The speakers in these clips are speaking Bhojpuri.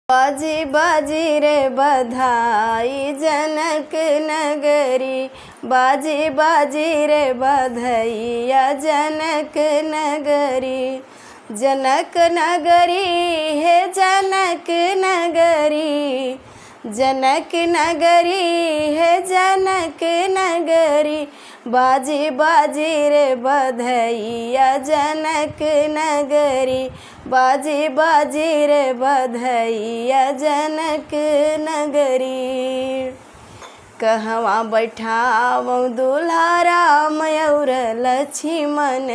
बाजी बाजी रे बधाई जनक नगरी, बाजी बाजी रे बधैया जनक नगरी। जनक नगरी है जनक नगरी, जनक नगरी है जनक नगरी। बाजी बाजी रे बधैया जनक नगरी, बाजी बाजी रे बधैया जनक नगरी। कहवा बैठावऊँ दूल्हा राम और लक्ष्मण,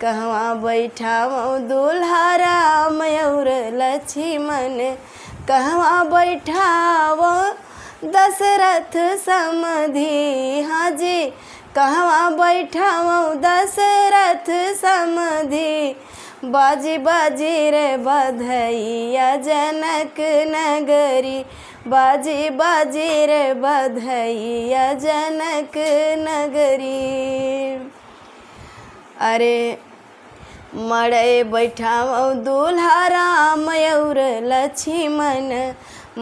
कहवा बैठावऊँ दूल्हा राम और लक्ष्मण। कहवा बैठावऊँ दशरथ समधि, हाँ जी कहवा बैठावऊँ दशरथ समधि। बाजी बाजी रे बधैया जनक नगरी, बाजी बाजी रे बधैया जनक नगरी। अरे मड़े बैठावऊँ दूल्हा राम और लक्ष्मण,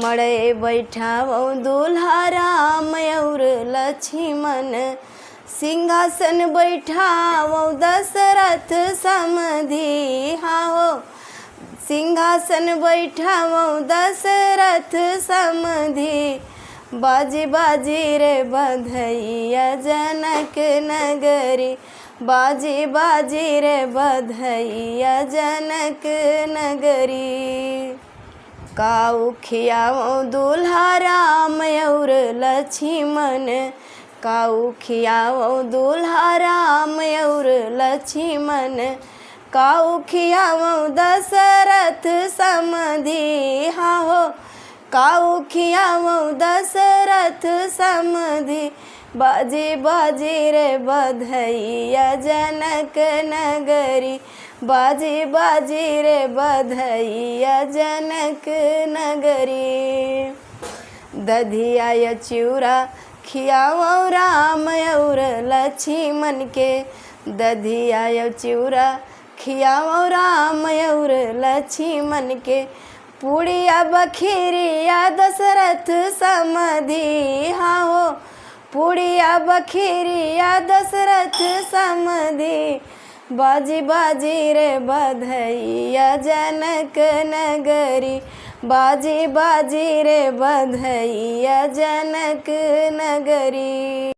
मड़े बैठावऊँ दूल्हा राम और लक्ष्मण। सिंहासन बैठावऊँ दशरथ समधि, हाँ हो सिंहासन बैठावऊँ दशरथ समधि। बाजी बाजी रे बधैया जनक नगरी, बाजी बाजी रे बधैया जनक नगरी। काऊ खियावऊँ दूल्हा राम और लक्ष्मण, काऊ खियावऊँ दूल्हा राम और लक्ष्मण। काऊ खियावऊँ दशरथ समधि, हाँ हो काऊ खियावऊँ दशरथ समधि। बाजी बाजी रे बधैया जनक नगरी, बाजी बाजी रे बधैया जनक नगरी। दधिया चिउरा खियावऊँ राम और लक्ष्मण के, दधिया चिउरा खियावऊँ राम और लक्ष्मण के। पूड़िया बखीरिया दशरथ समधि, हाँ हो पूड़िया बखीरिया दशरथ समधि। बाजी बाजी रे बधैया जनक नगरी, बाजी बाजी रे बधैया जनक नगरी।